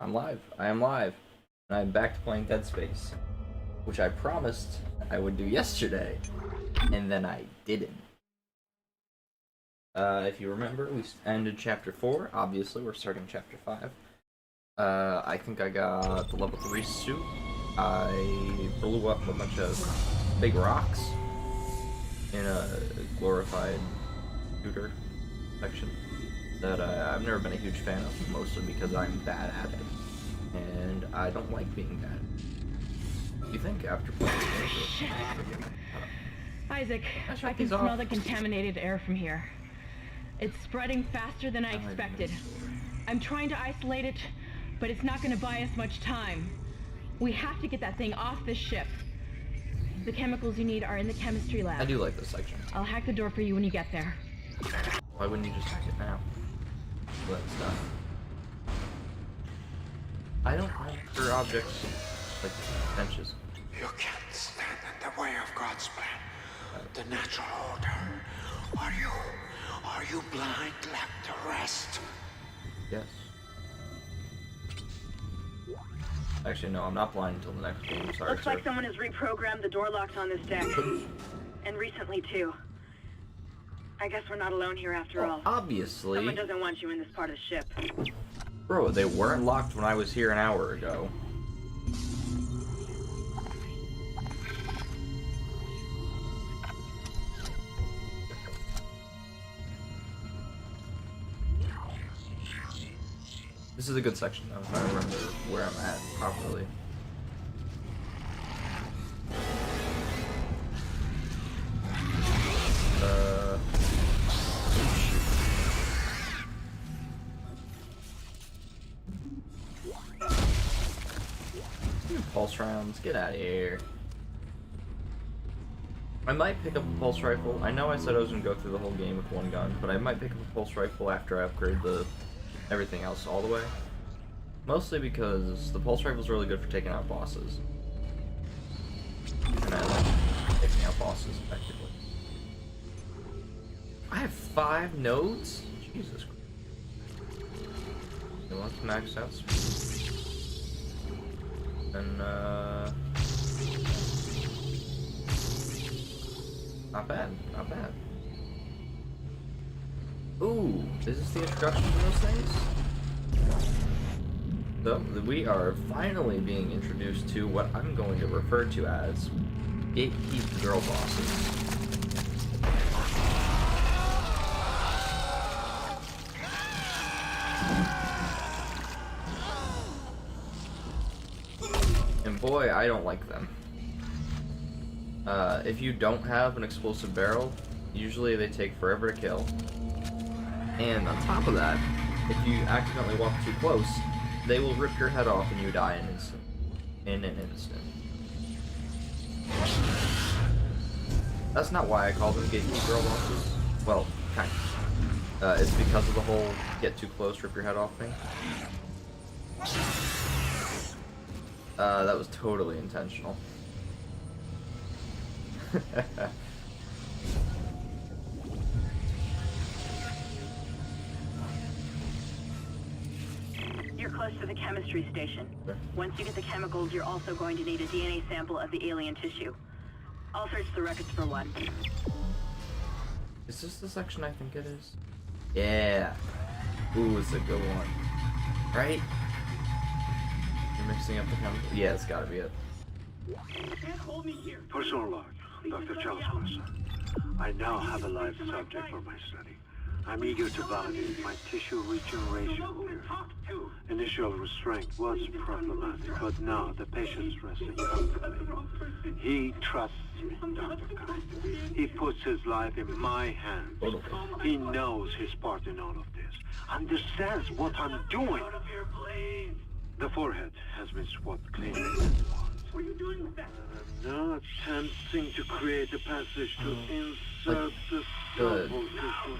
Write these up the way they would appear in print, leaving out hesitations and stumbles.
I'm live. I am live. And I'm back to playing Dead Space, which I promised I would do yesterday, and then I didn't. If you remember, we ended Chapter 4. Obviously, we're starting Chapter 5. I think I got the level 3 suit. I blew up a bunch of big rocks in a glorified shooter section that I've never been a huge fan of, mostly because I'm bad at it. And I don't like being bad. What do you think after playing the game? Isaac, I can smell the contaminated air from here. It's spreading faster than I expected. I'm trying to isolate it, but it's not going to buy us much time. We have to get that thing off this ship. The chemicals you need are in the chemistry lab. I do like this section. I'll hack the door for you when you get there. Why wouldn't you just hack it now? That stuff. I don't like for objects like benches. You can't stand in the way of God's plan, the natural order. Are you blind like the rest? Yes. Actually, no, I'm not blind until the next game. Sorry, Looks like someone has reprogrammed the door locks on this deck. And recently, too. I guess we're not alone here after all. Obviously. Someone doesn't want you in this part of the ship. Bro, they weren't locked when I was here an hour ago. This is a good section, though, if I remember where I'm at properly. Pulse rounds, get out of here. I might pick up a pulse rifle. I know I said I was gonna go through the whole game with one gun, but I might pick up a pulse rifle after I upgrade everything else all the way. Mostly because the pulse rifle is really good for taking out bosses. And I like taking out bosses effectively. I have 5 nodes? Jesus Christ. Okay, let's max out speed. And, not bad, not bad. Ooh, is this the introduction to those things? So, we are finally being introduced to what I'm going to refer to as gatekeep girl bosses. And boy, I don't like them. If you don't have an explosive barrel, usually they take forever to kill. And on top of that, if you accidentally walk too close, they will rip your head off and you die in an instant. That's not why I call them gatekeep girl bosses. Well, kind of. It's because of the whole get too close, rip your head off thing. That was totally intentional. You're close to the chemistry station. Once you get the chemicals, you're also going to need a DNA sample of the alien tissue. I'll search the records for one. Is this the section I think it is? Yeah. Ooh, it's a good one. Right? You're mixing up the chemicals? Yeah, it's gotta be it. Personal log, Dr. Charles Mercer. I now have a live subject for my study. I'm eager to validate my tissue regeneration theory. Initial restraint was problematic, but now the patient's resting comfortably. He trusts me, Dr. Khan. He puts his life in my hands. He knows his part in all of this, understands what I'm doing. The forehead has been swabbed clean. What are you doing with that? Now attempting to create a passage to insert the scalpel tissue.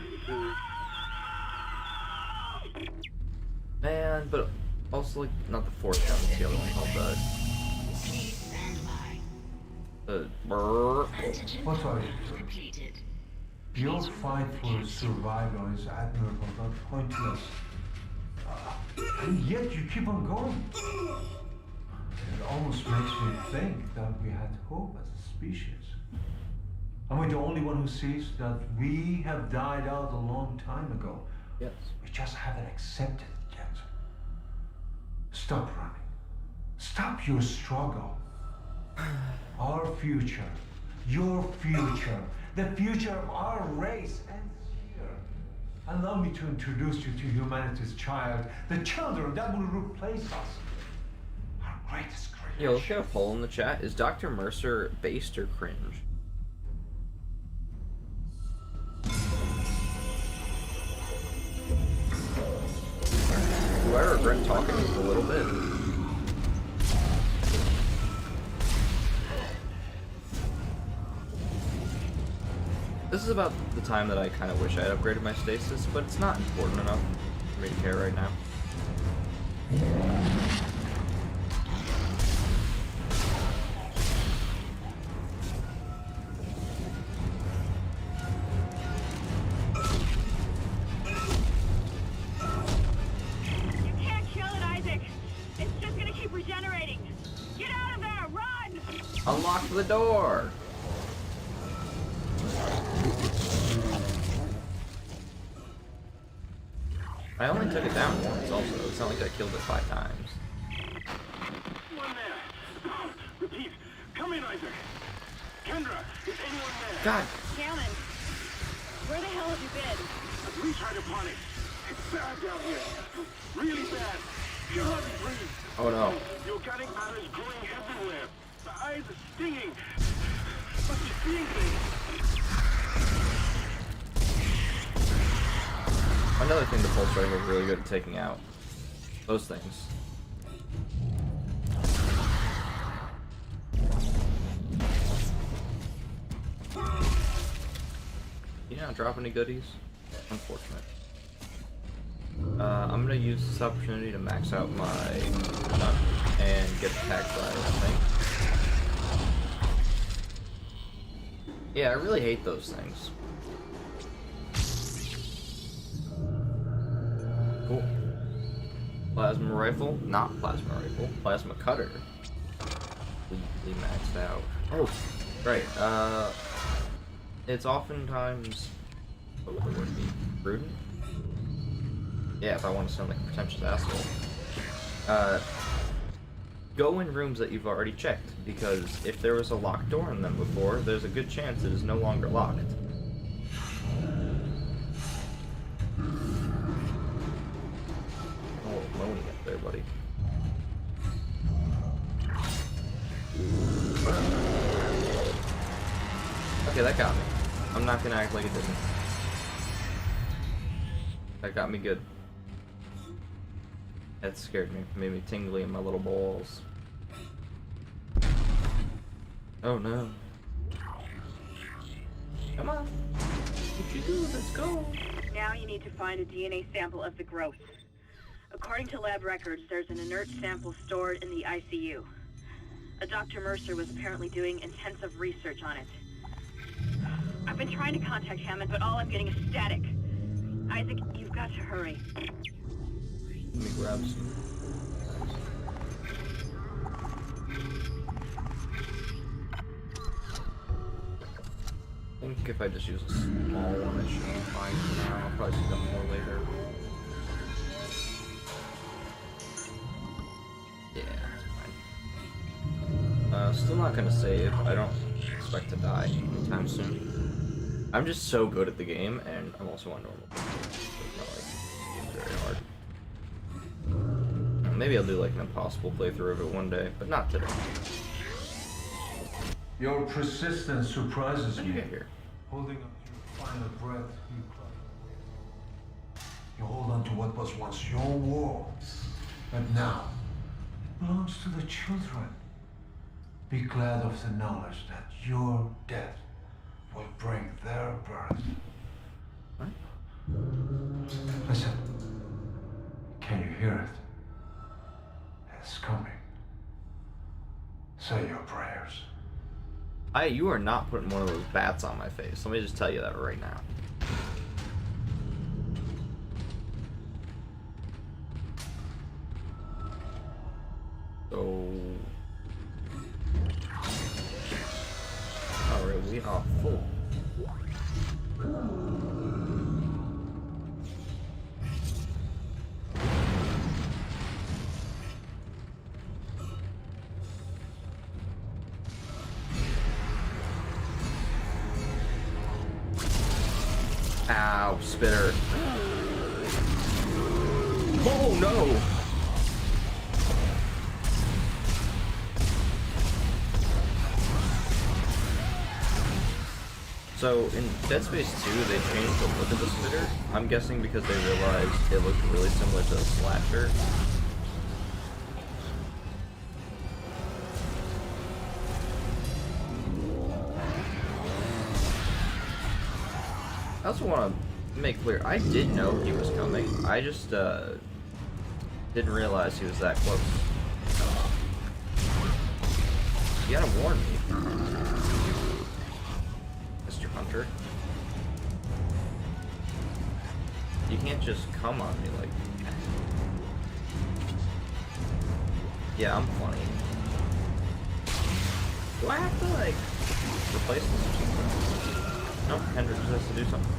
Man, but also like not the fourth one, it's the other one called the What are you? Your fight for survival is admirable, but pointless. And yet you keep on going. It almost makes me think that we had hope as a species. Am I the only one who sees that we have died out a long time ago? Yes. We just haven't accepted it yet. Stop running. Stop your struggle. Our future, your future, the future of our race ends here. Allow me to introduce you to humanity's child, the children that will replace us. Our greatest creation. Yo, look at a poll in the chat. Is Dr. Mercer based or cringe? Do I regret talking a little bit? This is about the time that I kind of wish I had upgraded my stasis, but it's not important enough for me to care right now. You can't kill it, Isaac. It's just gonna keep regenerating. Get out of there! Run! Unlock the door! I only took it down once also. It's not like I killed it 5 times. One there. Repeat. Come in, Isaac. Kendra, is anyone there? God! Callan, where the hell have you been? At least try to panic. It's bad down here. Really bad. You hardly breathe. Oh no. The organic matter is growing everywhere. The eyes are stinging. But you're seeing things. Another thing the pulse rifle is really good at taking out. Those things. You not drop any goodies? Unfortunate. I'm gonna use this opportunity to max out my gun and get attacked by that thing. Yeah, I really hate those things. Cool. Plasma rifle, not plasma rifle, plasma cutter. Completely maxed out. Oh, right. It's oftentimes, what would the word be? Prudent? Yeah, if I want to sound like a pretentious asshole. Go in rooms that you've already checked, because if there was a locked door in them before, there's a good chance it is no longer locked. Oh, lonely up there, buddy. Okay, that got me. I'm not gonna act like it didn't. That got me good. That scared me. Made me tingly in my little balls. Oh no. Come on. What you do? Let's go. Now you need to find a DNA sample of the growth. According to lab records, there's an inert sample stored in the ICU. A Dr. Mercer was apparently doing intensive research on it. I've been trying to contact Hammond, but all I'm getting is static. Isaac, you've got to hurry. Let me grab some. I think if I just use a small one, it should be fine for now. I'll probably do that more later. Yeah, it's fine. Still not gonna save. I don't expect to die anytime soon. I'm just so good at the game, and I'm also on normal. So it's not like it's very hard. Maybe I'll do like an impossible playthrough of it one day, but not today. Your persistence surprises me. Here. Holding on to your final breath, you hold on to what was once your world, but now it belongs to the children. Be glad of the knowledge that your death will bring their birth. What? Listen, can you hear it? It's coming. Say your prayers. You are not putting one of those bats on my face. Let me just tell you that right now. So... Alright, we are full. Ow, spitter. Oh no! So in Dead Space 2 they changed the look of the spitter. I'm guessing because they realized it looked really similar to a slasher. I also want to make clear, I did know he was coming. I just didn't realize he was that close. You gotta warn me, Mr. Hunter. You can't just come on me like... Yeah, I'm funny. Do I have to, like, replace this or something? No, Hendrik just has to do something.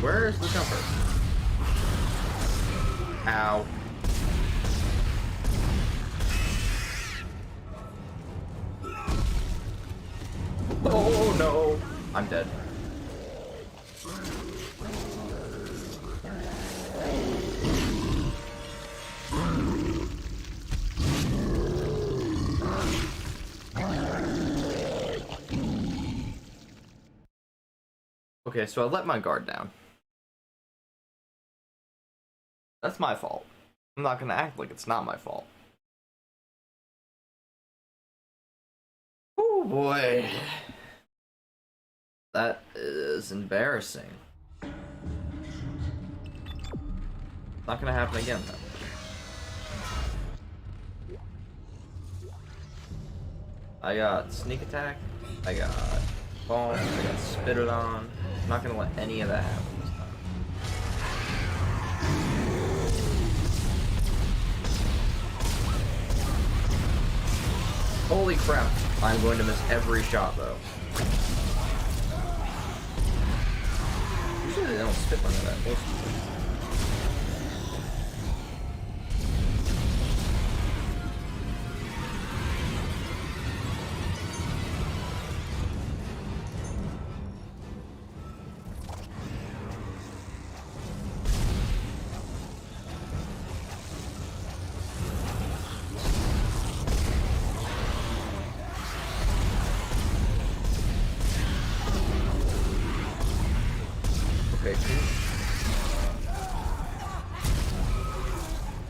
Where is the jumper? Ow. Oh no! I'm dead. Okay, so I let my guard down. That's my fault. I'm not gonna act like it's not my fault. Oh boy. That is embarrassing. Not gonna happen again though. I got sneak attack, I got bombs, I got spitted on. I'm not gonna let any of that happen this time. Holy crap, I'm going to miss every shot though. Usually they don't spit like that, most of them.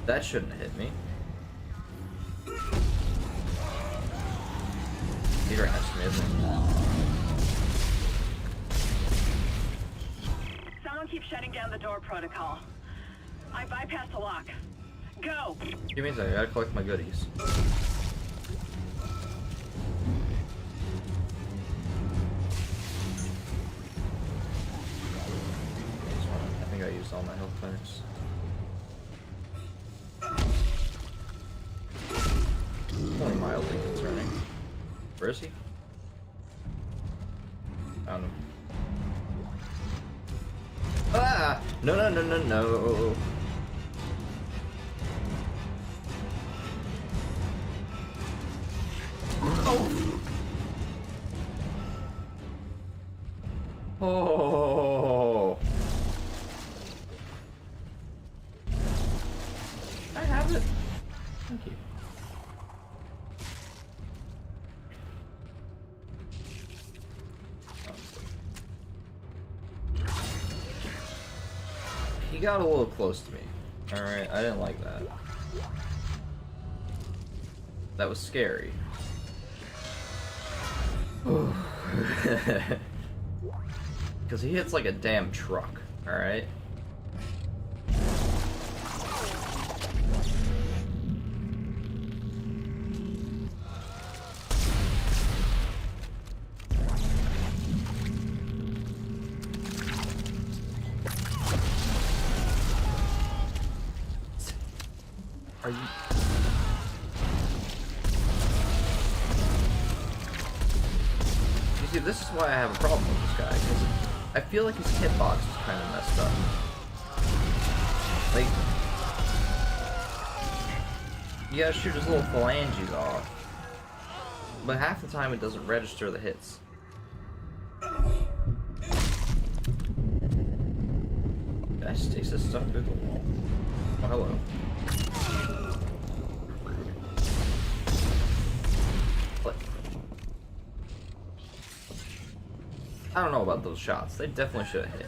That shouldn't have hit me. He's right next to me, isn't he? Someone keeps shutting down the door protocol. I bypassed the lock. Go! Give me a second, I gotta collect my goodies. I think I used all my health points. Only mildly concerning. Where is he? Found him. Ah! No, no, no, no, no. Oh! Oh! I have it. Thank you. He got a little close to me. Alright, I didn't like that. That was scary. Because he hits like a damn truck, alright? Are you... You see, this is why I have a problem with this guy, because I feel like his hitbox is kind of messed up. Like, you gotta shoot his little phalanges off, but half the time it doesn't register the hits. Did I stasis stuck through the wall? Oh, hello. What? I don't know about those shots. They definitely should have hit.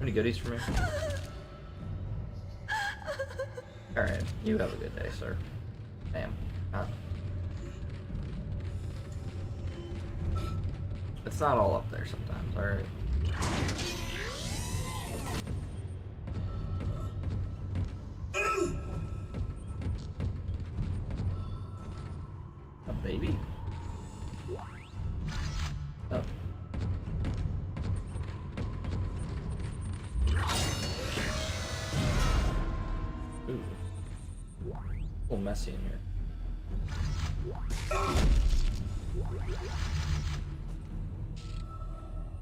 Any goodies for me? Alright, you have a good day, sir. Damn. It's not all up there sometimes, alright? A baby? Oh. Ooh. A little messy in here.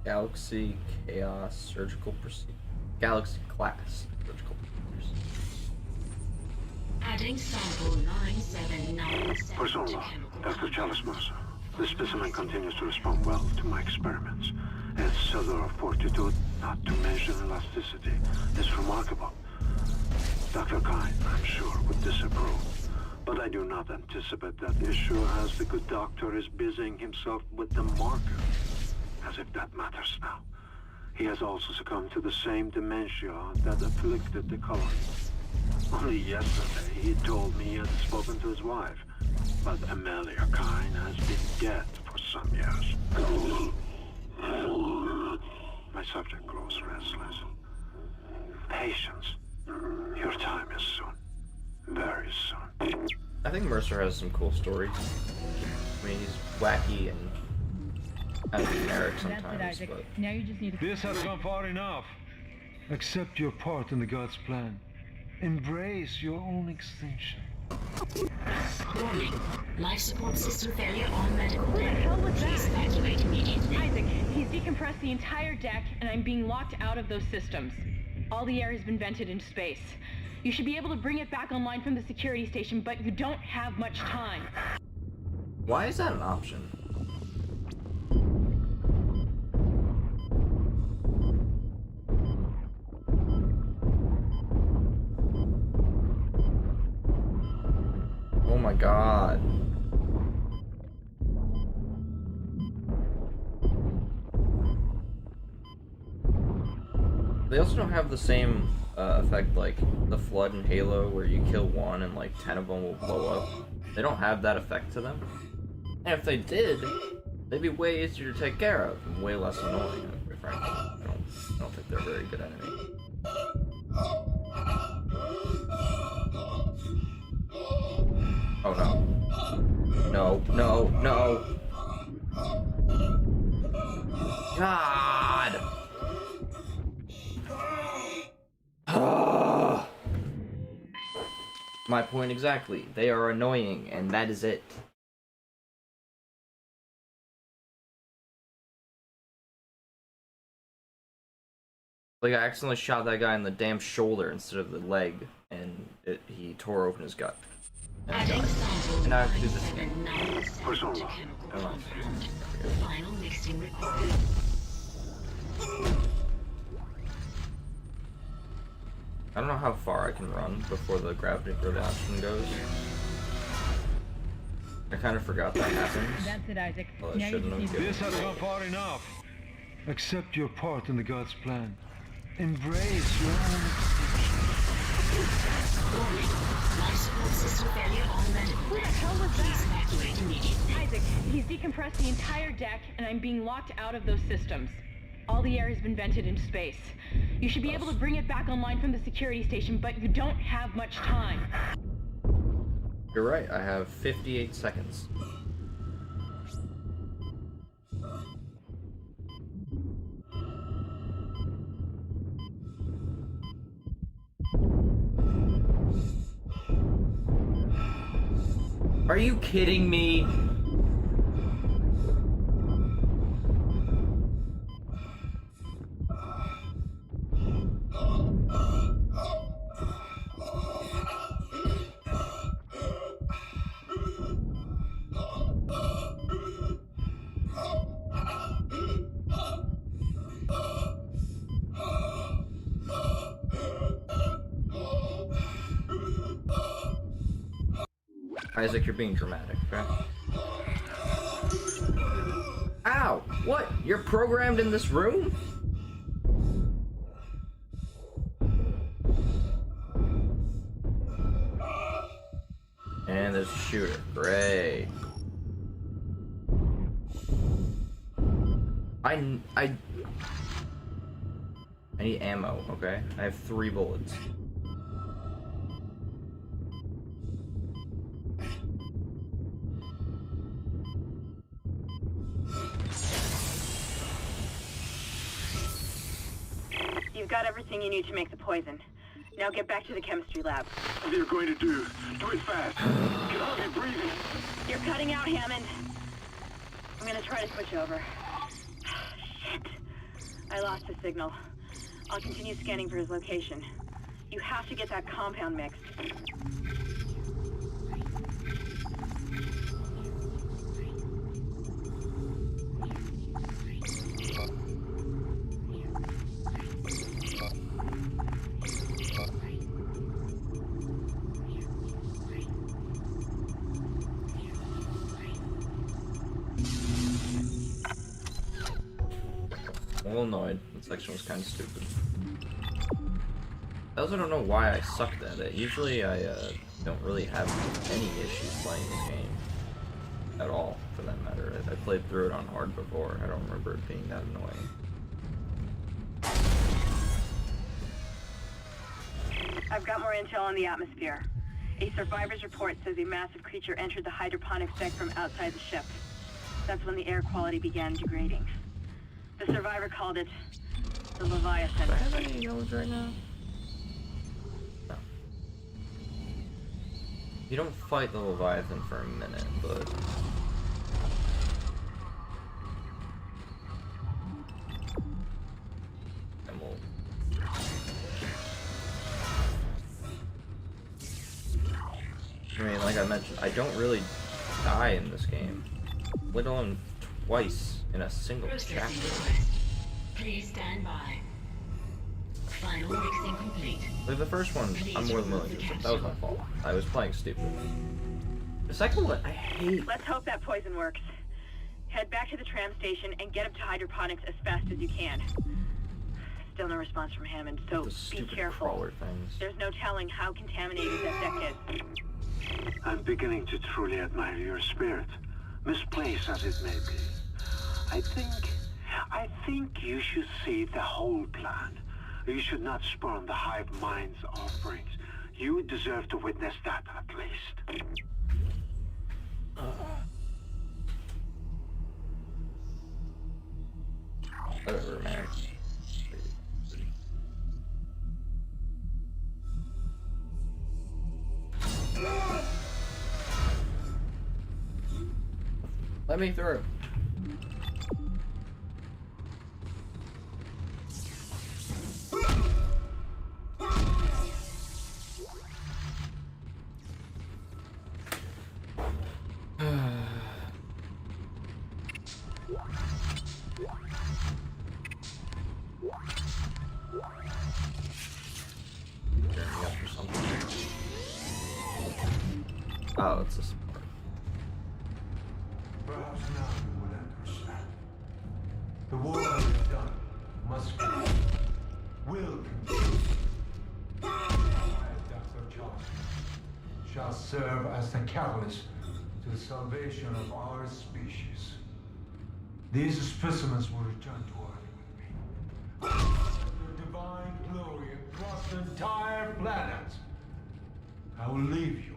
Galaxy Chaos Surgical Procedure. Galaxy Class Surgical Procedures. Adding sample 9797 Persona, to chemical Dr. Chalice Mercer. This specimen continues to respond well to my experiments. Its cellular fortitude, not to mention elasticity, is remarkable. Dr. Kine, I'm sure, would disapprove. But I do not anticipate that issue as the good doctor is busying himself with the marker. As if that matters now. He has also succumbed to the same dementia that afflicted the colony. Only yesterday he told me he had spoken to his wife. But Amelia Kine has been dead for some years. My subject grows restless. Patience. Your time is soon. Very soon. I think Mercer has some cool stories. I mean, he's wacky and kind of generic sometimes, That's it, Isaac. but... Now you just need to... This has gone far enough. Accept your part in the God's plan. Embrace your own extinction. Warning. Life support system failure on medical Who the deck. hell was Please that? evacuate immediately. Isaac, he's decompressed the entire deck, and I'm being locked out of those systems. All the air has been vented into space. You should be able to bring it back online from the security station, but you don't have much time. Why is that an option? Oh my god. They also don't have the same effect like the Flood and Halo, where you kill one and like 10 of them will blow up. They don't have that effect to them. And if they did, they'd be way easier to take care of and way less annoying, to be frank. I don't think they're a very good enemy. Oh no. No, no, no. God! My point exactly. They are annoying, and that is it. Like, I accidentally shot that guy in the damn shoulder instead of the leg, and he tore open his gut. And I died. And I have to do this again. Persona. Final mixing required. I don't know how far I can run before the gravity reduction goes. I kind of forgot that happened. That's it, Isaac. Well, I Now you shouldn't just have need to... given This has gone far enough. Accept your part in the God's plan. Embrace your own extinction. Warning. Life support system failure on medical Who the deck. hell was Please that? evacuate immediately. Isaac, he's decompressed the entire deck, and I'm being locked out of those systems. All the air has been vented into space. You should be able to bring it back online from the security station, but you don't have much time. You're right, I have 58 seconds. Are you kidding me? Isaac, you're being dramatic, okay? Ow! What? You're programmed in this room? And there's a shooter. Great. I need ammo, okay? I have 3 bullets. You've got everything you need to make the poison. Now get back to the chemistry lab. What are you going to do? Do it fast. Get out of breathing. You're cutting out, Hammond. I'm gonna try to switch over. Shit. I lost the signal. I'll continue scanning for his location. You have to get that compound mixed. I'm a little annoyed. That section was kind of stupid. I also don't know why I sucked at it. Usually I don't really have any issues playing this game. At all, for that matter. I played through it on hard before. I don't remember it being that annoying. I've got more intel on the atmosphere. A survivor's report says a massive creature entered the hydroponics deck from outside the ship. That's when the air quality began degrading. The survivor called it the Leviathan. Do I have any yellows right now? No. You don't fight the Leviathan for a minute, but... And we'll... I mean, like I mentioned, I don't really die in this game. Let alone twice in a single chapter. Please stand by. Final mixing complete. Like the first one, I'm more than willing to accept. That was my fault. I was playing stupid. The second one, I hate. Let's hope that poison works. Head back to the tram station and get up to hydroponics as fast as you can. Still no response from Hammond, so The be stupid careful. crawler things. There's no telling how contaminated that deck is. I'm beginning to truly admire your spirit, misplaced as it may be. I think you should see the whole plan. You should not spurn the hive mind's offerings. You deserve to witness that at least. Whatever, man. Let me through. Oh, it's a support. Perhaps now you will understand. The war that is done must continue. Will continue. I, Dr. Charles, shall serve as the catalyst to the salvation of our species. These specimens will return to Earth with me. Their divine glory across the entire planet. I will leave you.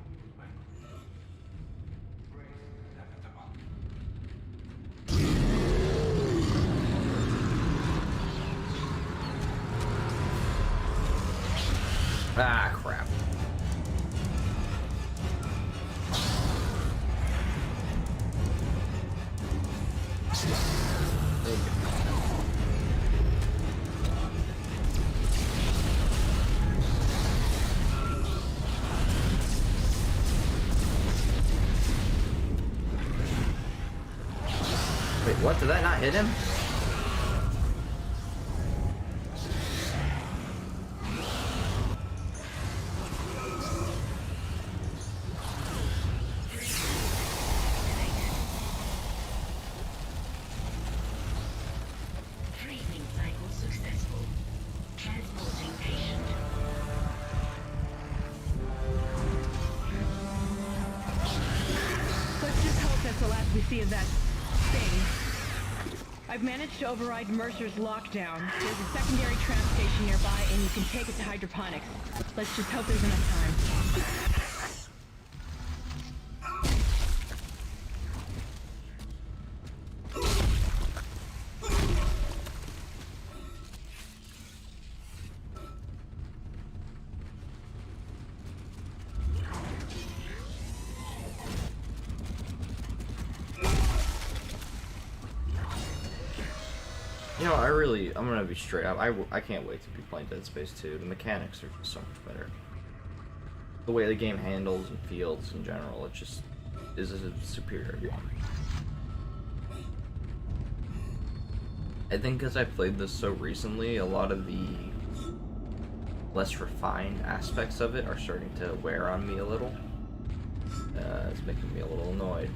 Ah, crap. There you go. Wait, what? Did that not hit him? Breathing cycle successful. Transporting patient. Let's just hope that's the last we see of that thing. I've managed to override Mercer's lockdown. There's a secondary tram station nearby, and you can take it to hydroponics. Let's just hope there's enough time. You know, I'm gonna be straight up. I can't wait to be playing Dead Space 2. The mechanics are just so much better. The way the game handles and feels in general, it just is a superior game. I think because I played this so recently, a lot of the less refined aspects of it are starting to wear on me a little. It's making me a little annoyed.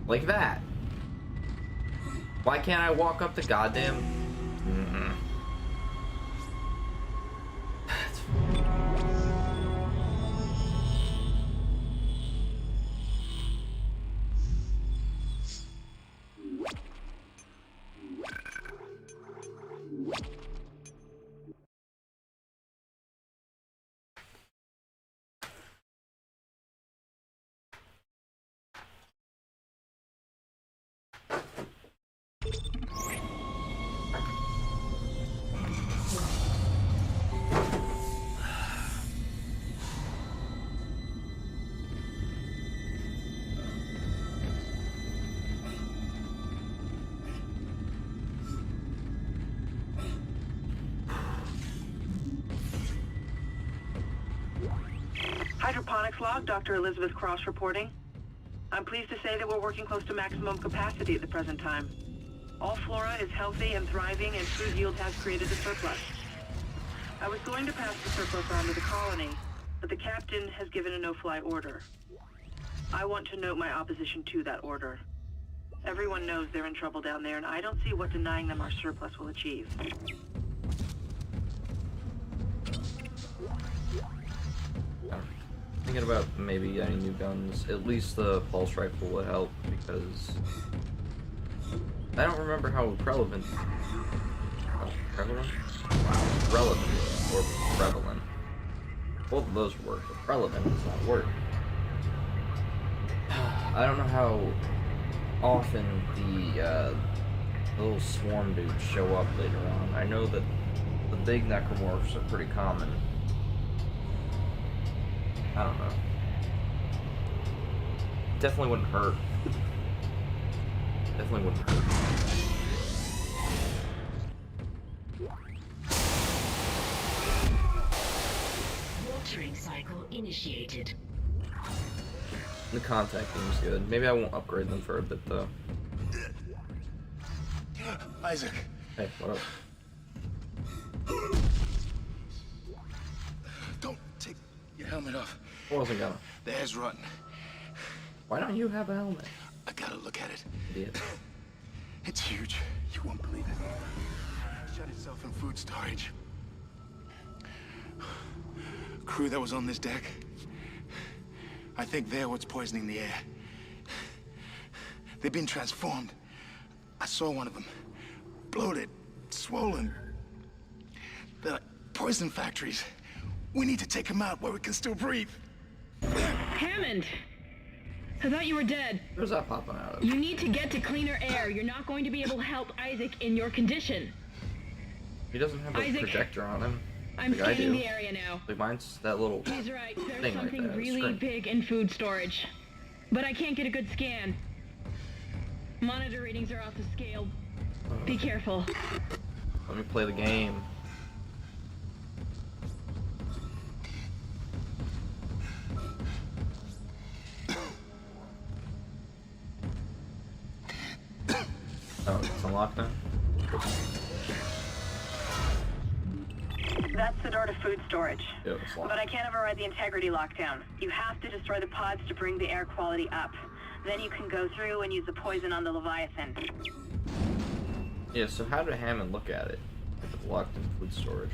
Like that! Why can't I walk up the goddamn... Hydroponics log, Dr. Elizabeth Cross reporting. I'm pleased to say that we're working close to maximum capacity at the present time. All flora is healthy and thriving, and food yield has created a surplus. I was going to pass the surplus on to the colony, but the captain has given a no-fly order. I want to note my opposition to that order. Everyone knows they're in trouble down there, and I don't see what denying them our surplus will achieve. Thinking about maybe getting new guns. At least the pulse rifle would help, because I don't remember how relevant. Prevalent? Wow, relevant or prevalent. Both of those work, but relevant does not work. I don't know how often the little swarm dudes show up later on. I know that the big necromorphs are pretty common. I don't know. Definitely wouldn't hurt. Definitely wouldn't hurt. Watering cycle initiated. The contact thing's good. Maybe I won't upgrade them for a bit though. Isaac. Hey, what up? Don't take your helmet off. I wasn't gonna. The air's rotten. Why don't you have a helmet? I gotta look at it. Idiot. It's huge. You won't believe it. Shut itself in food storage. Crew that was on this deck. I think they're what's poisoning the air. They've been transformed. I saw one of them. Bloated, swollen. They're like poison factories. We need to take them out where we can still breathe. Hammond! I thought you were dead. Where's that popping out of? You need to get to cleaner air. You're not going to be able to help Isaac in your condition. He doesn't have a Isaac, projector on him. I'm like I scanning do. the area now. Like mine's that little He's right. There's thing something right there. really big in food storage. But I can't get a good scan. Monitor readings are off the scale. Be careful. Let me play the game. Oh, it's unlocked now? That's the door to food storage. Yeah, it's locked. But I can't override the integrity lockdown. You have to destroy the pods to bring the air quality up. Then you can go through and use the poison on the Leviathan. Yeah, so how did Hammond look at it? If it's locked in food storage.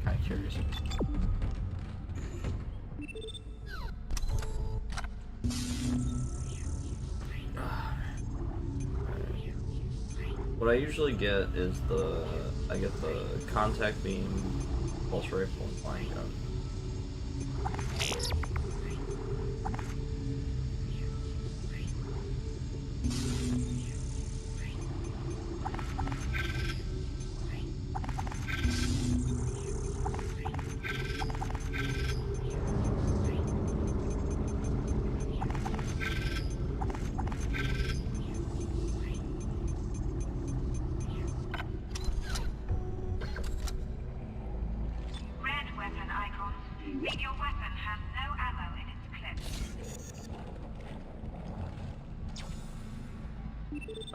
Kinda curious. What I usually get is I get the contact beam, pulse rifle, and flying gun.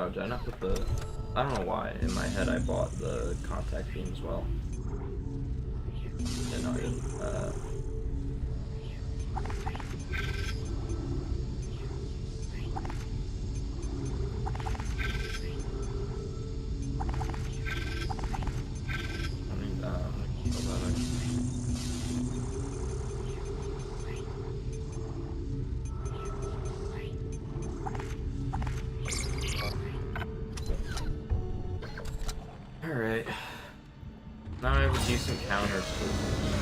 Oh, did I not put the... I don't know why. In my head, I bought the contact beam as well. Yeah, no, I didn't. Alright. Now I have a decent counter to those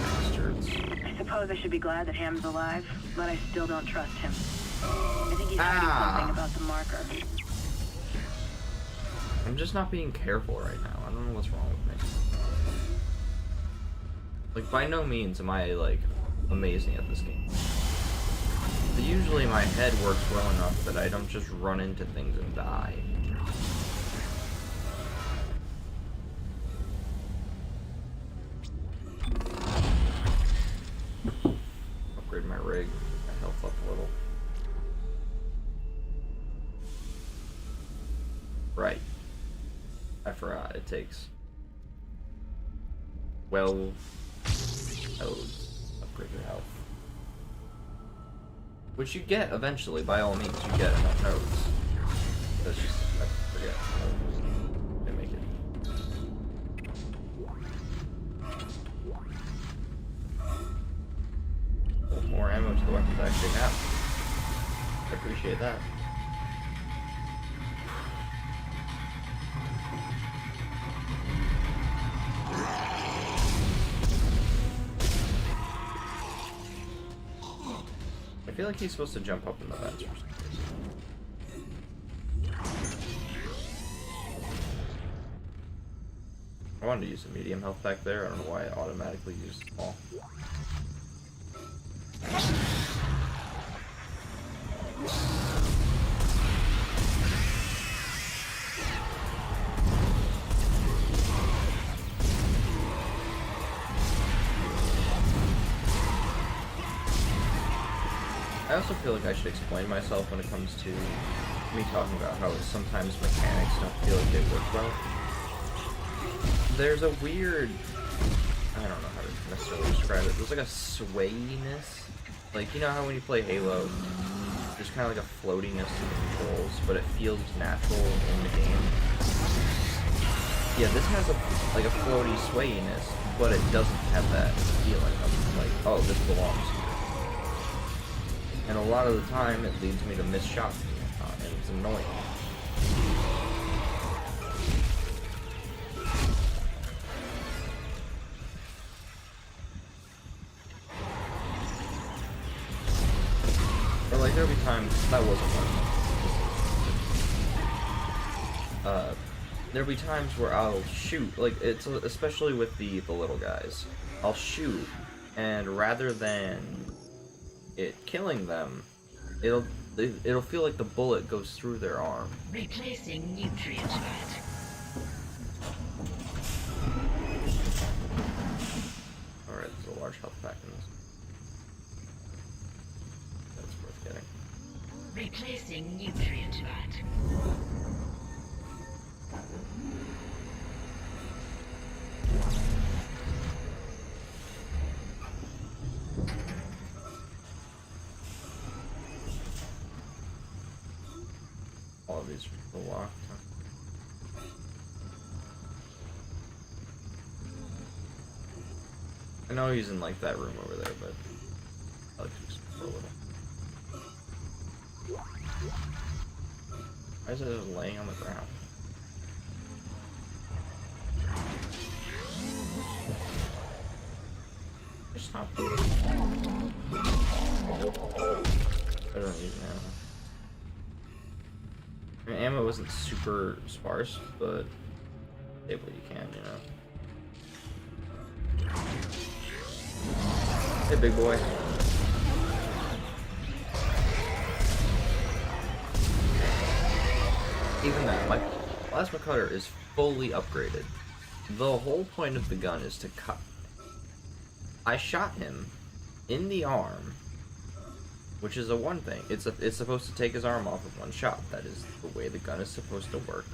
bastards. I suppose I should be glad that Ham's alive, but I still don't trust him. I think he's hiding something about the marker. I'm just not being careful right now. I don't know what's wrong with me. Like, by no means am I, like, amazing at this game. But usually my head works well enough that I don't just run into things and die. Upgrade my rig, my health up a little. Right. I forgot, it takes 12 nodes to upgrade your health. Which you get eventually, by all means, you get enough nodes. That's just, I forget. They make it. A little more ammo to the weapons I actually have. I appreciate that. I feel like he's supposed to jump up in the vents or something. I wanted to use a medium health pack there. I don't know why I automatically used small. I also feel like I should explain myself when it comes to me talking about how sometimes mechanics don't feel like they work well. There's a weird, I don't know how to necessarily describe it, there's like a swayiness. Like, you know how when you play Halo, there's kind of like a floatiness to the controls, but it feels natural in the game. Yeah, this has like a floaty swayiness, but it doesn't have that feeling of like, oh, this belongs here. And a lot of the time, it leads me to miss shots, and it's annoying. Or like, there'll be times, that wasn't one. There'll be times where I'll shoot, like, it's especially with the little guys. I'll shoot, and rather than it killing them, it'll feel like the bullet goes through their arm. Replacing nutrient vat. Alright, there's a large health pack in this. That's worth getting. Replacing nutrient vat. All of these are locked. I know he's in like that room over there, but I like to explore a little. Why is it just laying on the ground? Just stop. I don't need ammo. I mean, ammo isn't super sparse, but take what you can, you know. Hey, big boy. Even that, my plasma cutter is fully upgraded. The whole point of the gun is to cut. I shot him in the arm, which is a one thing. It's supposed to take his arm off with one shot. That is the way the gun is supposed to work.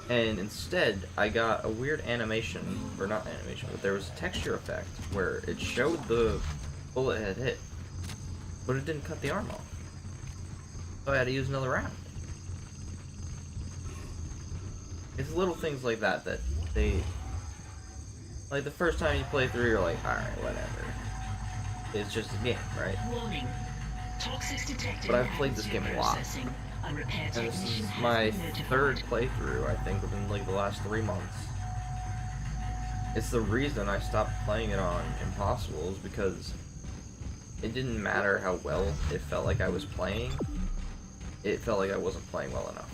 And instead, I got a weird animation, or not animation, but there was a texture effect where it showed the bullet had hit, but it didn't cut the arm off. So I had to use another round. It's little things like that that they... Like, the first time you play through, you're like, alright, whatever. It's just a game, right? Warning. Toxics detected. But I've played this game a lot. And this is my third playthrough, I think, within like the last 3 months. It's the reason I stopped playing it on Impossible, is because it didn't matter how well it felt like I was playing. It felt like I wasn't playing well enough.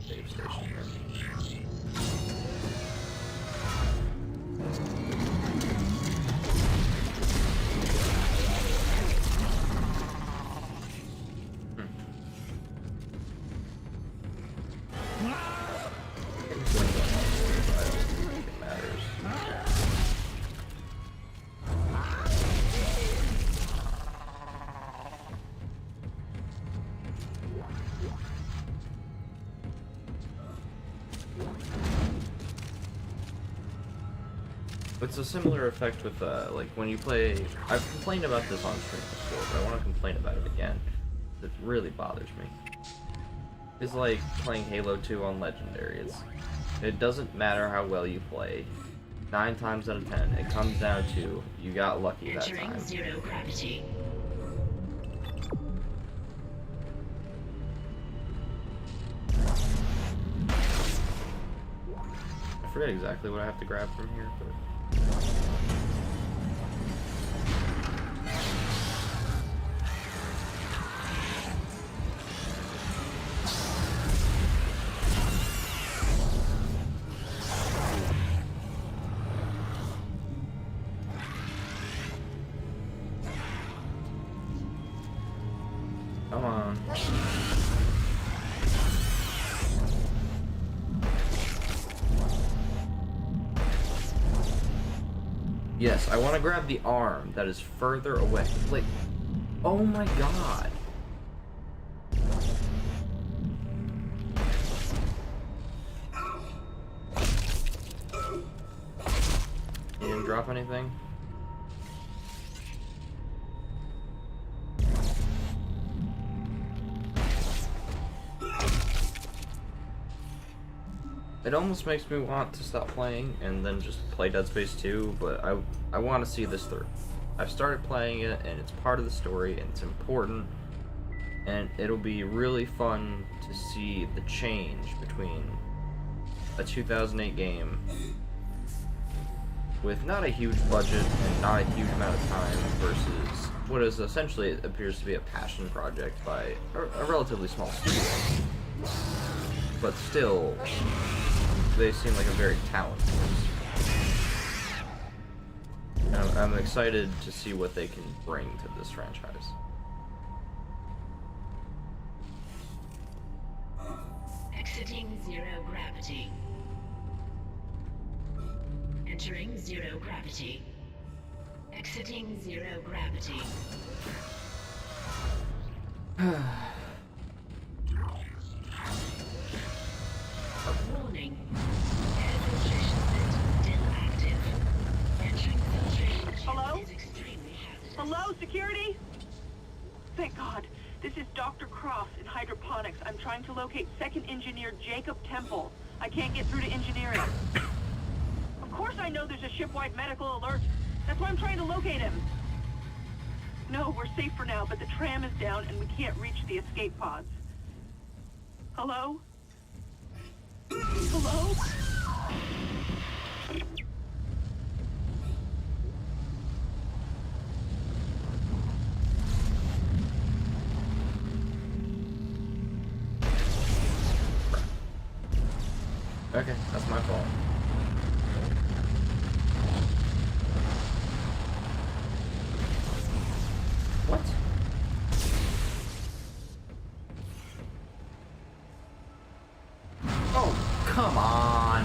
Save station here. It's a similar effect with, like, when you play... I've complained about this on stream before, but I want to complain about it again. It really bothers me. It's like playing Halo 2 on Legendary. It doesn't matter how well you play. 9 times out of 10, it comes down to you got lucky that time. Entering zero gravity. I forget exactly what I have to grab from here, but... Come on. Yes, I want to grab the arm that is further away. Like, oh my god. You didn't drop anything? It almost makes me want to stop playing and then just play Dead Space 2, but I want to see this through. I've started playing it, and it's part of the story, and it's important, and it'll be really fun to see the change between a 2008 game with not a huge budget and not a huge amount of time versus what is essentially appears to be a passion project by a relatively small studio, but still, they seem like a very talented studio. I'm excited to see what they can bring to this franchise. Exiting zero gravity. Entering zero gravity. Exiting zero gravity. Warning. Air filtration system still active. Entering filtration tube Hello? is extremely hazardous. Hello, security? Thank God. This is Dr. Cross in hydroponics. I'm trying to locate second engineer Jacob Temple. I can't get through to engineering. Of course I know there's a ship-wide medical alert. That's why I'm trying to locate him. No, we're safe for now, but the tram is down and we can't reach the escape pods. Hello? Hello? Okay, that's my fault. What? Oh, come on.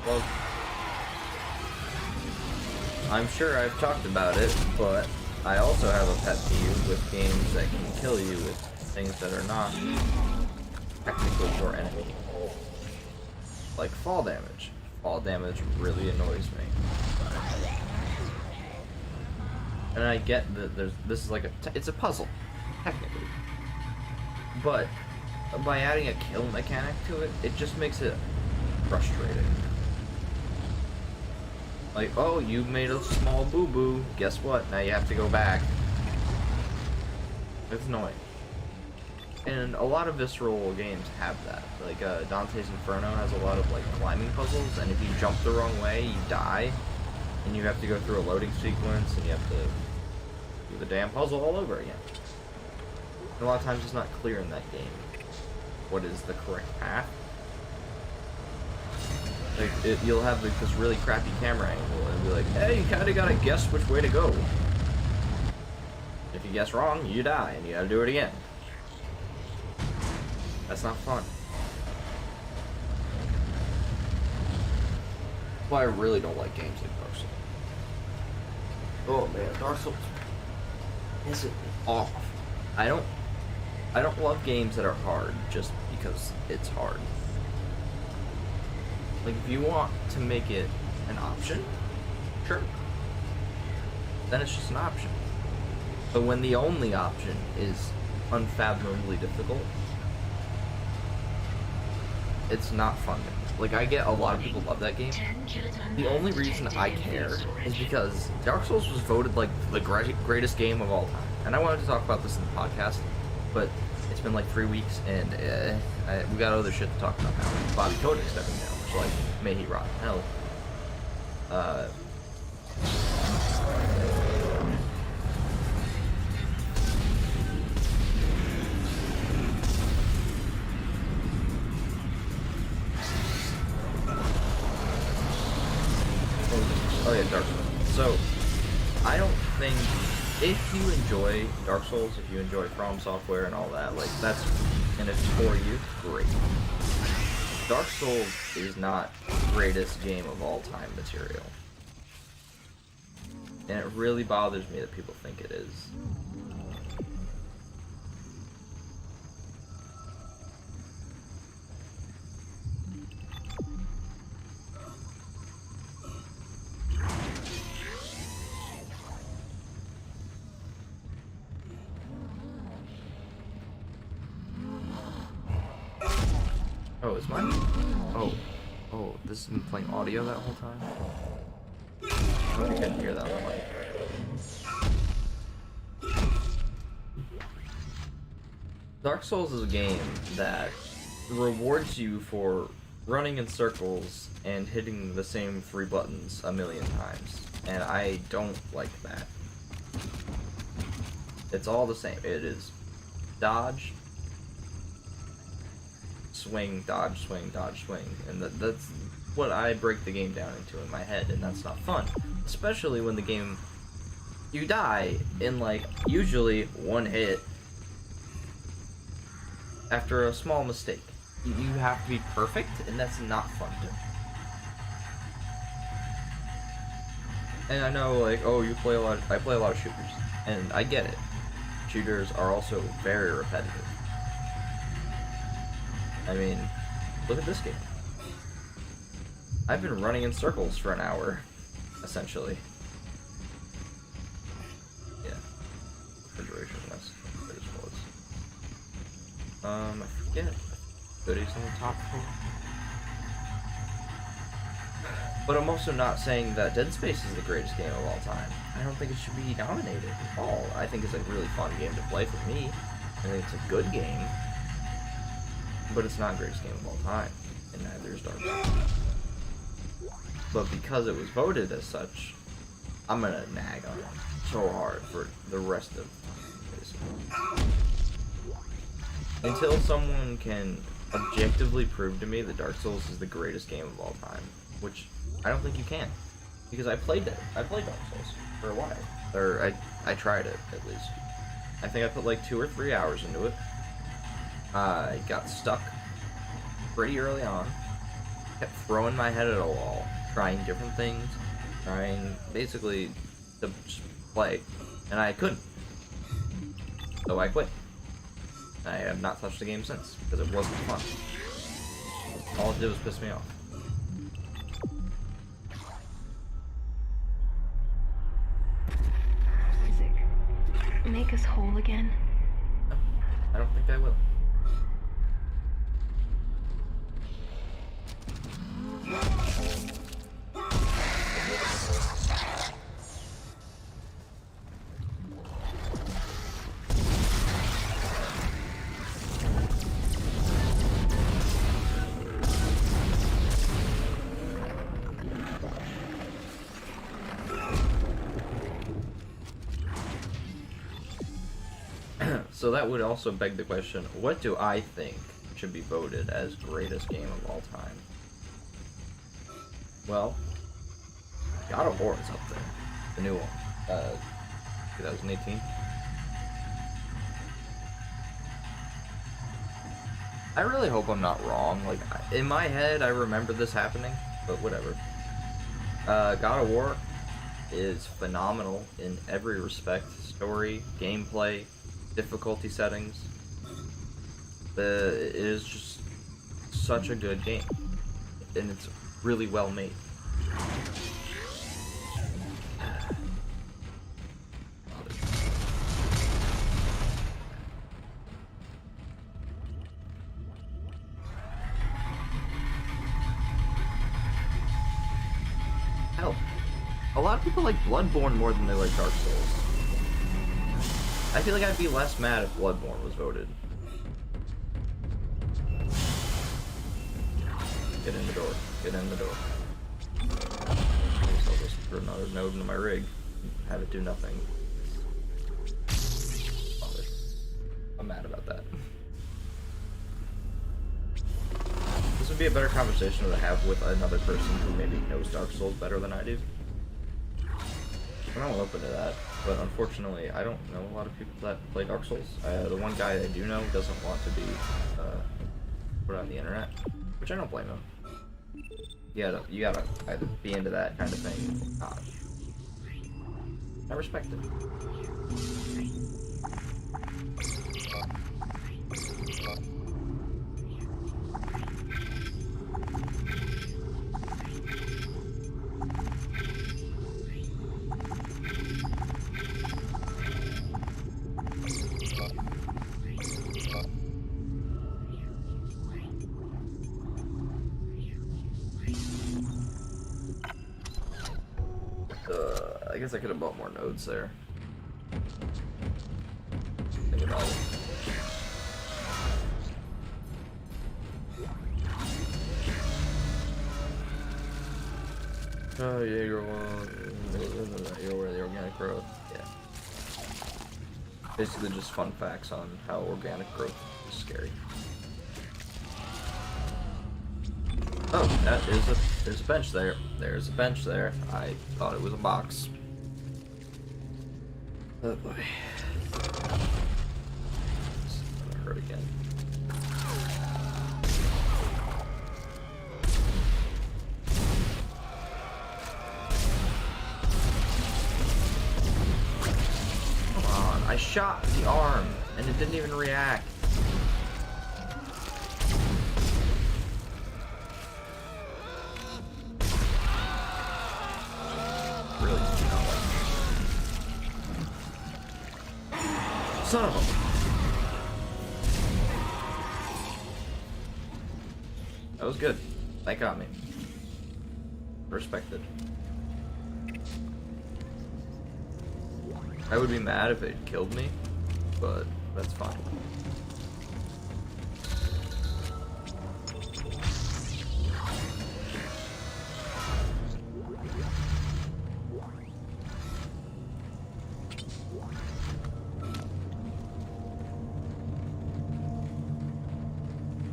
Well, I'm sure I've talked about it, but I also have a pet peeve with games that can kill you with things that are not technically your enemy. Like fall damage. Fall damage really annoys me. And I get that this is like it's a puzzle, technically. But by adding a kill mechanic to it, it just makes it frustrating. Like, oh, you made a small boo-boo. Guess what? Now you have to go back. It's annoying. And a lot of visceral games have that. Like, Dante's Inferno has a lot of, like, climbing puzzles, and if you jump the wrong way, you die. And you have to go through a loading sequence, and you have to do the damn puzzle all over again. And a lot of times it's not clear in that game what is the correct path. Like, you'll have like this really crappy camera angle and be like, hey, you kinda gotta guess which way to go. If you guess wrong, you die and you gotta do it again. That's not fun. Well, I really don't like games like Dark Souls. Oh man, Dark Souls is off. I don't love games that are hard just because it's hard. Like, if you want to make it an option, sure. Then it's just an option. But when the only option is unfathomably difficult, it's not fun. Like, I get a lot of people love that game. The only reason I care is because Dark Souls was voted, like, the greatest game of all time. And I wanted to talk about this in the podcast, but it's been like 3 weeks, and we got other shit to talk about now. Bobby Kotick stepping down. Like, may he rot in hell. Oh yeah, Dark Souls. So, I don't think, if you enjoy Dark Souls, if you enjoy From Software and all that, like, that's, and it's for you, great. Dark Souls is not greatest game of all time material. And it really bothers me that people think it is. Oh, is mine? Oh, this has been playing audio that whole time? I hope you couldn't hear that one. Dark Souls is a game that rewards you for running in circles and hitting the same 3 buttons a million times, and I don't like that. It's all the same. It is dodge, swing, dodge, swing, dodge, swing, and that's what I break the game down into in my head, and that's not fun. Especially when the game, you die in like usually 1 hit after a small mistake. You have to be perfect, and that's not fun to me. And I know, like, oh, I play a lot of shooters, and I get it. Shooters are also very repetitive. I mean, look at this game. I've been running in circles for an hour, essentially. Yeah. Refrigeration, that's what it was. I forget. Goodies on the top. But I'm also not saying that Dead Space is the greatest game of all time. I don't think it should be nominated at all. I think it's a really fun game to play for me. I think it's a good game. But it's not the greatest game of all time. And neither is Dark Souls. But because it was voted as such, I'm gonna nag on it so hard for the rest of the time, basically. Until someone can objectively prove to me that Dark Souls is the greatest game of all time, which I don't think you can, because I played Dark Souls for a while, or I tried it at least. I think I put like 2 or 3 hours into it. I got stuck pretty early on, kept throwing my head at a wall, trying different things, trying basically to just play, and I couldn't, so I quit. I have not touched the game since, because it wasn't fun. All it did was piss me off. Isaac, make us whole again. No, I don't think I will. So that would also beg the question, what do I think should be voted as greatest game of all time? Well, God of War is up there. The new one. 2018. I really hope I'm not wrong. Like, in my head, I remember this happening, but whatever. God of War is phenomenal in every respect. Story, gameplay, difficulty settings. It is just such a good game, and it's really well made. Hell, a lot of people like Bloodborne more than they like Dark Souls. I feel like I'd be less mad if Bloodborne was voted. Get in the door. Get in the door. I guess I'll just put another node into my rig. Have it do nothing. I'm mad about that. This would be a better conversation to have with another person who maybe knows Dark Souls better than I do. I'm open to that, but unfortunately, I don't know a lot of people that play Dark Souls. The one guy I do know doesn't want to be put on the internet, which I don't blame him. You gotta either be into that kind of thing or not. I respect it. I guess I could have bought more nodes there. Think about it. Oh yeah, you're aware of the organic growth. Yeah. Basically just fun facts on how organic growth is scary. Oh, there's a bench there. There's a bench there. I thought it was a box. Oh boy. It's gonna hurt again. Come on, I shot the arm and it didn't even react. Son of a... That was good. That got me. Respected. I would be mad if it killed me, but that's fine.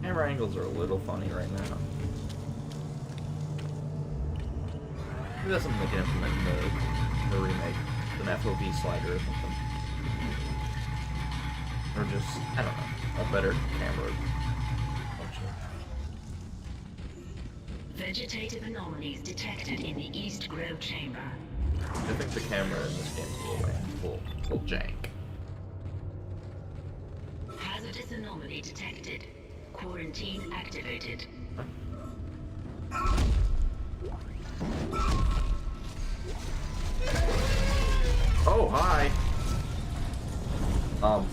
Camera angles are a little funny right now. Maybe that's something they can implement in the remake. An FOV slider or something. Or just, I don't know, a better camera function. Vegetative anomalies detected in the East Grove chamber. I think the camera in this game is a little jank. Hazardous anomaly detected. Quarantine activated. Oh, hi. Oh.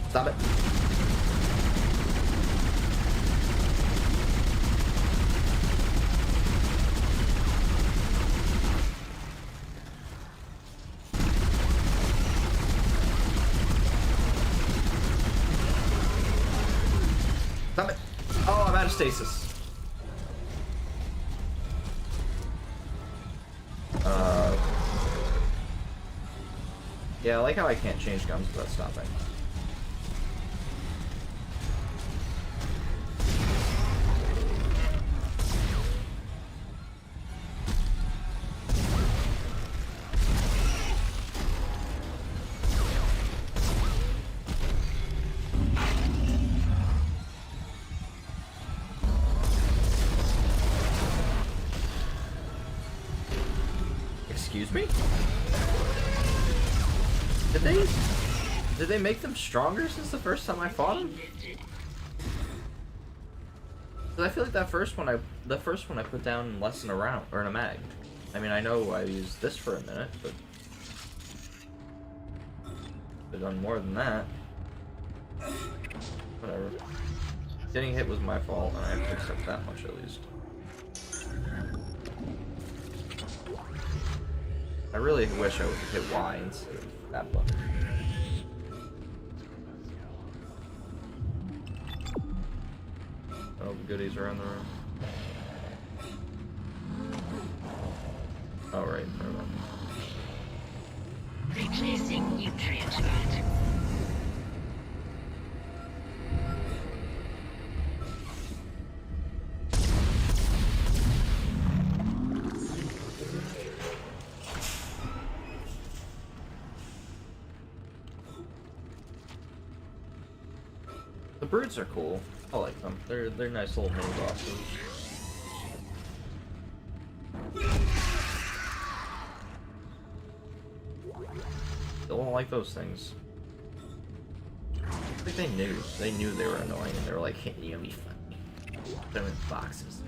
Stop it. Stop it. Oh, I'm out of stasis. Yeah, I like how I can't change guns without stopping. Excuse me? Did they make them stronger since the first time I fought them? Cause I feel like the first one I put down in less than a round or in a mag. I mean, I know I used this for a minute, but I've done more than that. Whatever. Getting hit was my fault, and I have to accept that much at least. I really wish I would have hit Y instead of that button. Oh, the goodies are in the room. Oh, right, never mind. Replacing nutrient vat. The brutes are cool. I like them. They're nice little mini bosses. Still don't like those things. I think they knew. They knew they were annoying, and they were like, "Hey, you gonna be funny." Put them in boxes.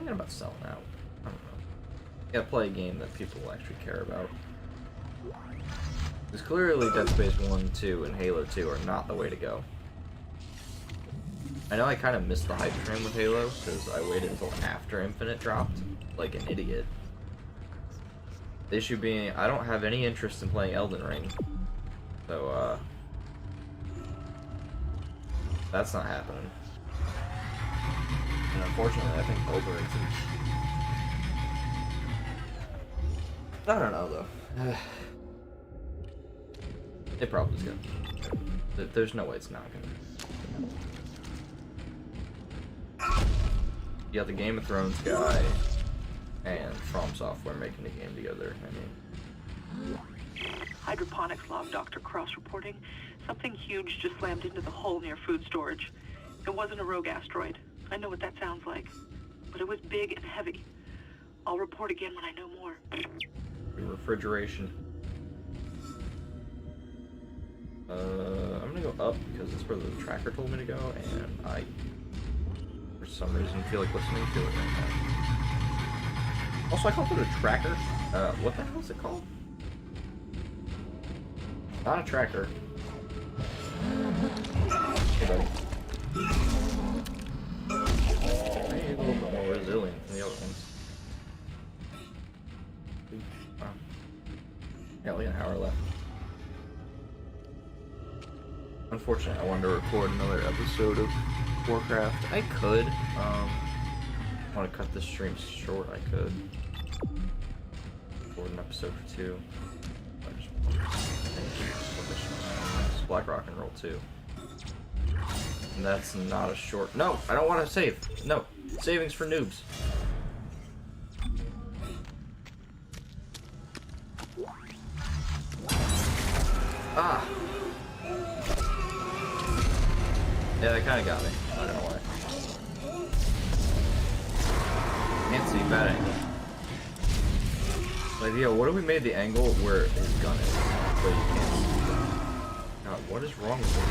I'm about selling out. I don't know. You gotta play a game that people will actually care about. Because clearly Dead Space 1, 2, and Halo 2 are not the way to go. I know I kind of missed the hype train with Halo, because I waited until after Infinite dropped, like an idiot. The issue being, I don't have any interest in playing Elden Ring. So, that's not happening. And unfortunately, I think over it. I don't know, though. It probably is gonna. There's no way it's not gonna. You got the Game of Thrones guy and From Software making the game together. I mean, Hydroponics lab, Dr. Cross reporting. Something huge just slammed into the hull near food storage. It wasn't a rogue asteroid. I know what that sounds like. But it was big and heavy. I'll report again when I know more. refrigeration. I'm gonna go up because that's where the tracker told me to go, and I, for some reason, feel like listening to it right now. Also, I called it a tracker. What the hell is it called? Not a tracker. Hey, buddy. Maybe a little bit more resilient than the other ones. Wow. Yeah, only an hour left. Unfortunately, I wanted to record another episode of Warcraft. I could. Want to cut this stream short, I could. Record an episode or two. Black Rock and Roll 2. And that's not a short. No, I don't want to save. No, savings for noobs. Ah. Yeah, that kind of got me. I don't know why. Can't see bad angle. Like, yo, what if we made the angle where his gun is? So you can't see that. God, what is wrong with this?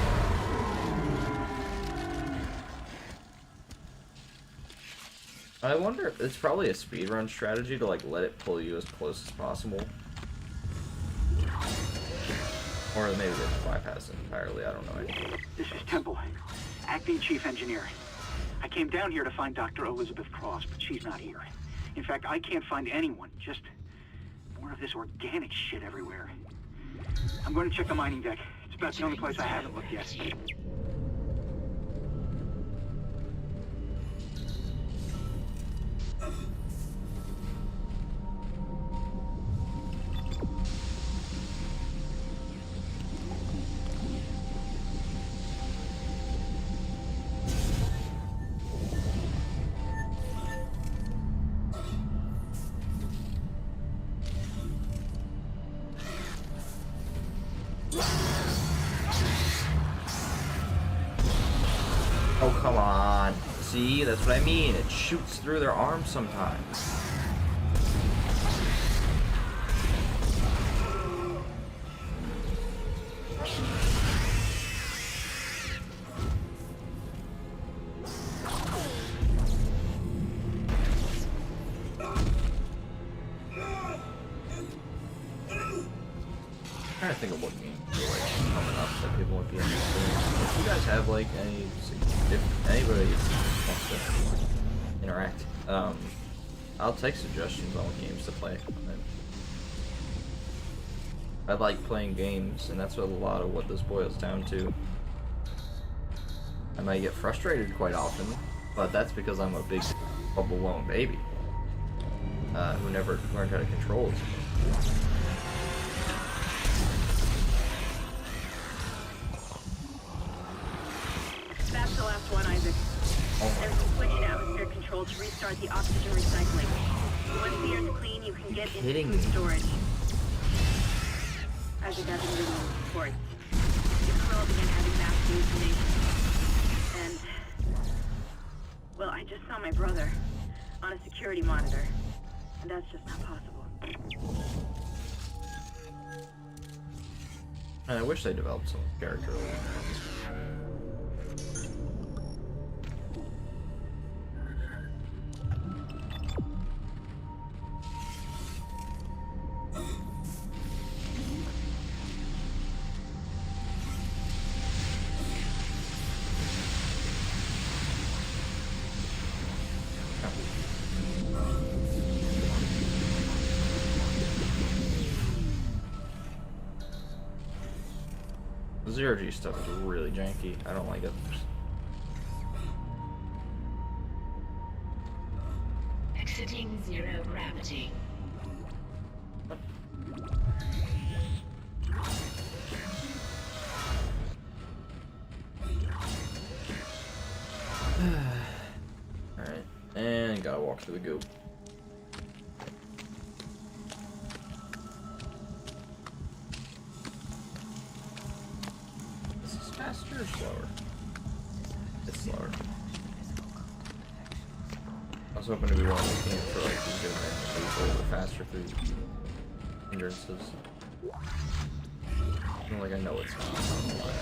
I wonder if it's probably a speedrun strategy to like let it pull you as close as possible. Or maybe they just bypass it entirely, I don't know. This is Temple, acting chief engineer. I came down here to find Dr. Elizabeth Cross, but she's not here. In fact, I can't find anyone, just more of this organic shit everywhere. I'm going to check the mining deck. It's about the only place I haven't looked yet. Oh, come on. See, that's what I mean. It shoots through their arms sometimes. I'm trying to think of what games are like coming up that people would be interested in. If you guys have like any, if anybody wants to interact, I'll take suggestions on what games to play. I like playing games, and that's a lot of what this boils down to. I might get frustrated quite often, but that's because I'm a big bubble-blown baby who never learned how to control it. That's the last one, Isaac. There's a switch in atmosphere control to restart the oxygen recycling. Once the air's clean, you can get into food storage. Isaac, I've been reading the reports. The Krill began having mass hallucinations. And, well, I just saw my brother on a security monitor. And that's just not possible. And I wish they developed some character. The zero-G stuff is really janky. I don't like it. Exiting zero gravity. Alright, and gotta walk through the goop. Is this faster or slower? It's slower. I was hoping to be one of those games where like you can move a little bit faster through hindrances. I feel like I know it's not. I don't know why I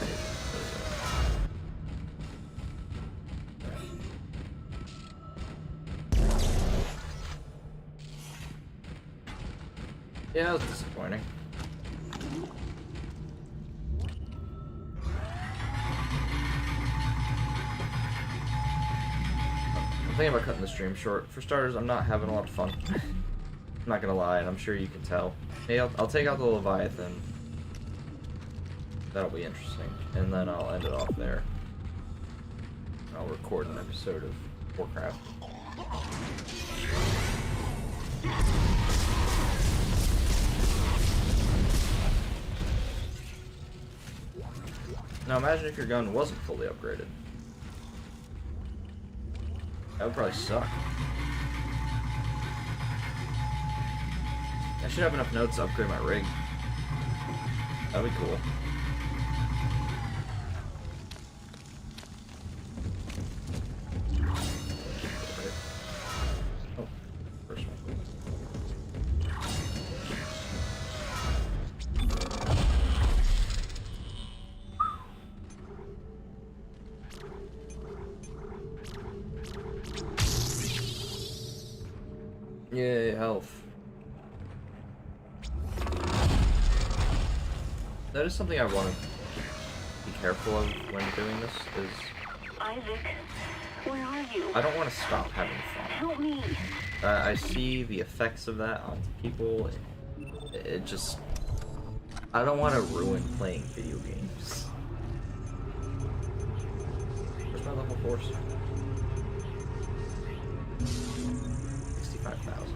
Yeah, that was disappointing. I'm thinking about cutting the stream short. For starters, I'm not having a lot of fun. I'm not gonna lie, and I'm sure you can tell. Hey, I'll take out the Leviathan. That'll be interesting. And then I'll end it off there. I'll record an episode of Warcraft. Now imagine if your gun wasn't fully upgraded. That would probably suck. I should have enough notes to upgrade my rig. That'd be cool. Oh, first one. Yay, health. That is something I want to be careful of when doing this, is Isaac, where are you? I don't want to stop having fun. Help me. I see the effects of that on people. It just... I don't want to ruin playing video games. Where's my level 4? 65,000.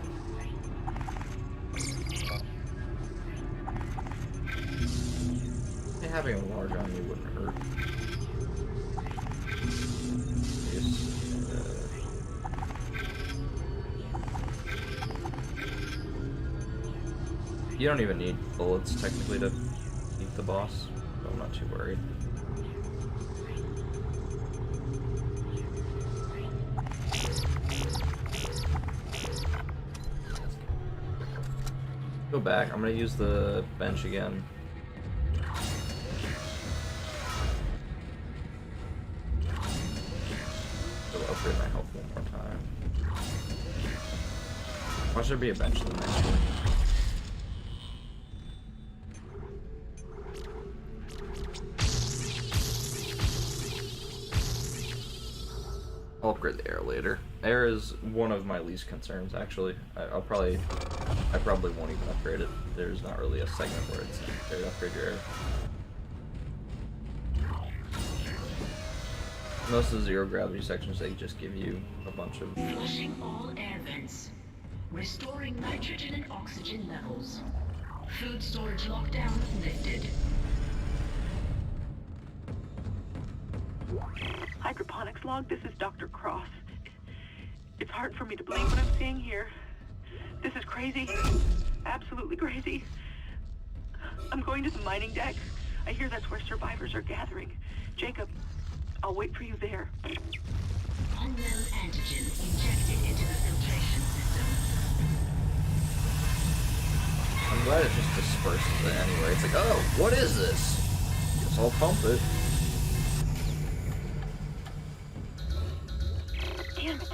Having a large on me wouldn't hurt. You don't even need bullets technically to beat the boss, so I'm not too worried. Go back. I'm gonna use the bench again. Upgrade my health one more time. Why should there be a bench in the next one? I'll upgrade the air later. Air is one of my least concerns, actually. I probably won't even upgrade it. There's not really a segment where it's necessary to upgrade your air. Most of the zero gravity sections, they just give you a bunch of... Flushing all air vents. Restoring nitrogen and oxygen levels. Food storage lockdown lifted. Hydroponics log, this is Dr. Cross. It's hard for me to believe what I'm seeing here. This is crazy. Absolutely crazy. I'm going to the mining deck. I hear that's where survivors are gathering. Jacob, I'll wait for you there. Unknown antigen injected into the filtration system. I'm glad it just disperses it anyway. It's like, oh, what is this? Guess I'll pump it. Damn it.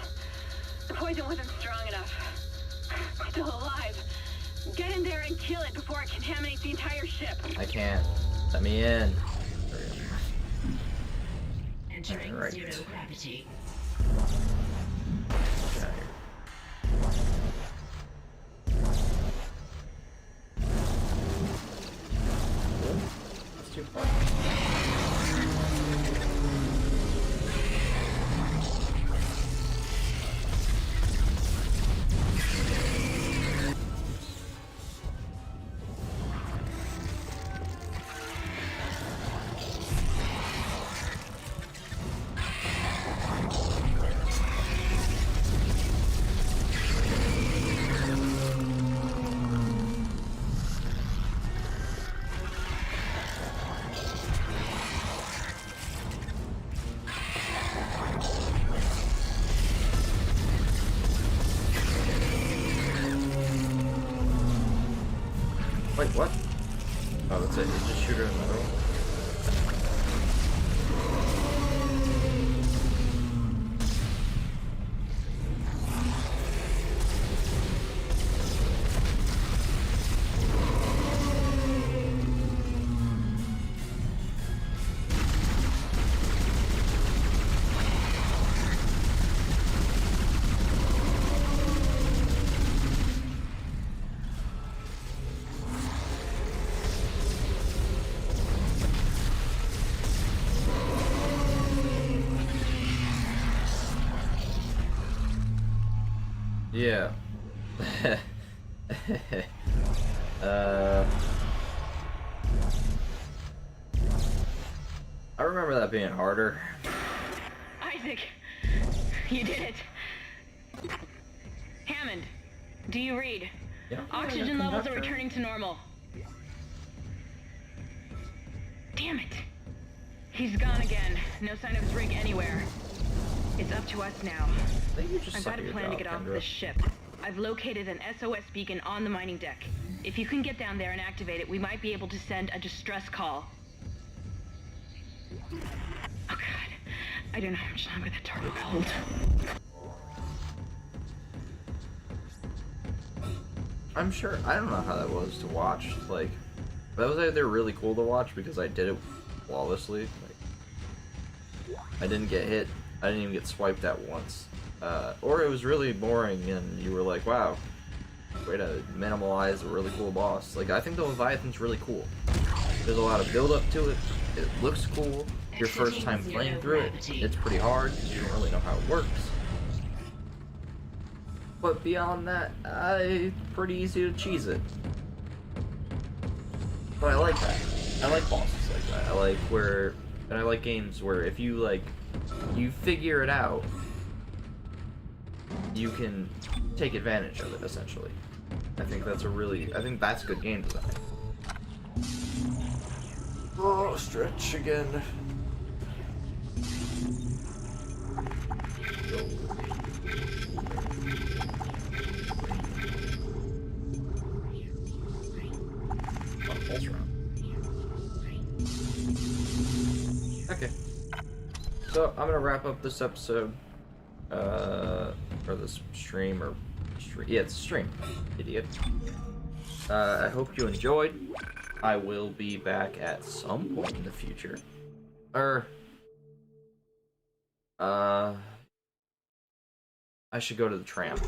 The poison wasn't strong enough. It's still alive. Get in there and kill it before it contaminates the entire ship. I can't. Let me in. Entering Right. zero gravity. Get out of here. Cool. That's too far. Oh, that's it. You just shoot her in the middle. Yeah. I remember that being harder. Isaac, you did it. Hammond, do you read? Yeah. Oxygen levels are returning to normal. Damn it. He's gone again. No sign of his rig anywhere. It's up to us now. I've got a plan to get off this ship. I've located an SOS beacon on the mining deck. If you can get down there and activate it, we might be able to send a distress call. Oh god. I don't know how much longer that target will hold. I'm sure. I don't know how that was to watch. Like, that was either really cool to watch because I did it flawlessly. Like, I didn't get hit. I didn't even get swiped at once. Or it was really boring and you were like, wow, way to minimalize a really cool boss. Like, I think the Leviathan's really cool. There's a lot of build up to it. It looks cool. Your first time playing through it, it's pretty hard because you don't really know how it works. But beyond that, it's pretty easy to cheese it. But I like that. I like bosses like that. I like games where if you you figure it out, you can take advantage of it, essentially. I think that's good game design. Oh, stretch again. Okay. So, I'm gonna wrap up this episode. Or this stream, yeah, it's a stream, idiot. I hope you enjoyed. I will be back at some point in the future. I should go to the tram.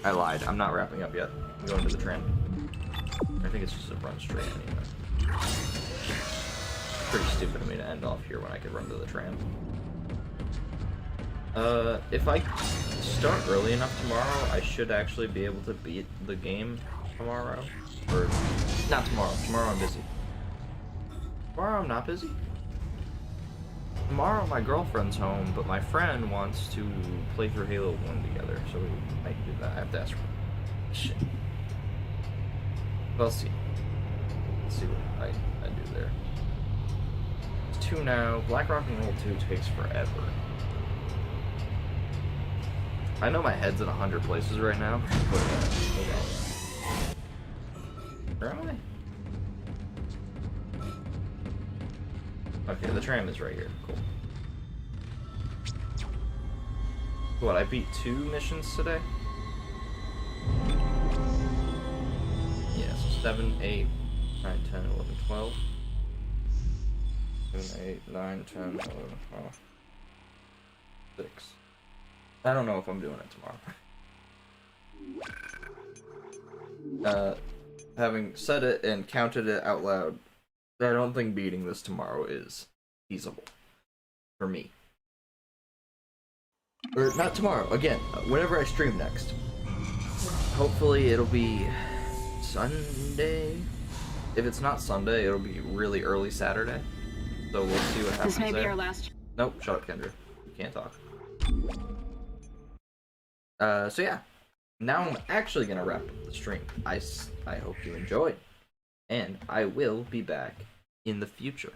I lied. I'm not wrapping up yet. I'm going to the tram. I think it's just a run straight anyway. Pretty stupid of me to end off here when I could run to the tram. If I start early enough tomorrow, I should actually be able to beat the game tomorrow. Or, not tomorrow. Tomorrow I'm busy. Tomorrow I'm not busy? Tomorrow my girlfriend's home, but my friend wants to play through Halo 1 together, so we might do that. I have to ask her. Shit. We'll see. Let's see what I do there. It's 2 now. Black Rock and Roll 2 takes forever. I know my head's in 100 places right now, but hold on. Where am I? Okay, the tram is right here. Cool. What, I beat 2 missions today? Yeah, so 7, 8, 9, 10, 11, 12. 7, 8, 9, 10, 11, 12. 6. I don't know if I'm doing it tomorrow. Having said it and counted it out loud, I don't think beating this tomorrow is feasible. For me. Or, not tomorrow, again, whenever I stream next. Hopefully it'll be Sunday. If it's not Sunday, it'll be really early Saturday. So we'll see what happens. This may be there. our last. Nope, shut up, Kendra. You can't talk. So yeah, now I'm actually gonna wrap up the stream. I hope you enjoyed, and I will be back in the future.